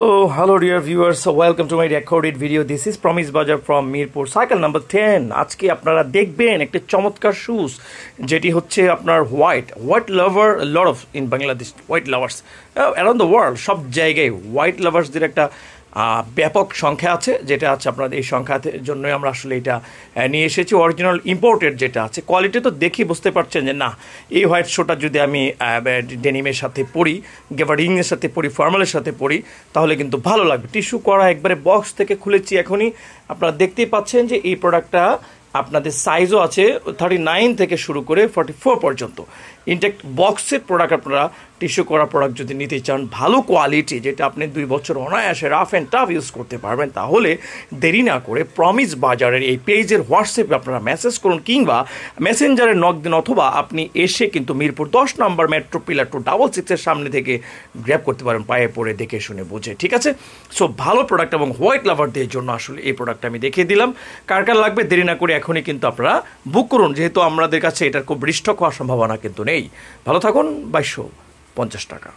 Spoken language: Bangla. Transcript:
Oh, hello dear viewers. So welcome to my recorded video. This is Promise Bajar from Mirpur. Cycle number 10. আজকে আপনারা দেখবেন একটা চমৎকার শুজ যেটি হচ্ছে আপনার white lover lot of in Bangladesh white lovers around the world সব জায়গায় হোয়াইট লাভার্সদের একটা ব্যাপক সংখ্যা আছে, যেটা আছে আপনাদের এই সংখ্যার জন্যই আমরা আসলে এটা নিয়ে এসেছি। অরিজিনাল ইম্পোর্টেড যেটা আছে, কোয়ালিটি তো দেখি বুঝতে পারছেন যে না, এই হোয়াইট শোটা যদি আমি ডেনিমের সাথে পরি, গেভারিংয়ের সাথে পরি, ফর্মালের সাথে পরি, তাহলে কিন্তু ভালো লাগবে। টিস্যু করা একবারে বক্স থেকে খুলেছি এখনই, আপনারা দেখতেই পাচ্ছেন যে এই প্রোডাক্টটা আপনাদের সাইজও আছে 39 থেকে শুরু করে 44 পর্যন্ত। ইনটেক্ট বক্সের প্রোডাক্ট আপনারা টিস্যু করা প্রোডাক্ট যদি নিতে চান, ভালো কোয়ালিটি, যেটা আপনি 2 বছর অনায়াসে রাফ অ্যান্ড টাফ ইউজ করতে পারবেন, তাহলে দেরি না করে প্রমিস বাজারের এই পেজের হোয়াটসঅ্যাপে আপনারা মেসেজ করুন কিংবা মেসেঞ্জারে নক দিন, অথবা আপনি এসে কিন্তু মিরপুর 10 নম্বর মেট্রো পিলার 266-এর সামনে থেকে গ্র্যাব করতে পারেন, পায়ে পরে দেখে শুনে বুঝে। ঠিক আছে? সো ভালো প্রোডাক্ট এবং হোয়াইট লাভারদের জন্য আসলে এই প্রোডাক্টটা আমি দেখিয়ে দিলাম। কার কার লাগবে দেরি না করে এখনই কিন্তু আপনারা বুক করুন, যেহেতু আমাদের কাছে এটার খুব স্টক হওয়ার সম্ভাবনা কিন্তু নেই। ভালো থাকুন। 2250 টাকা।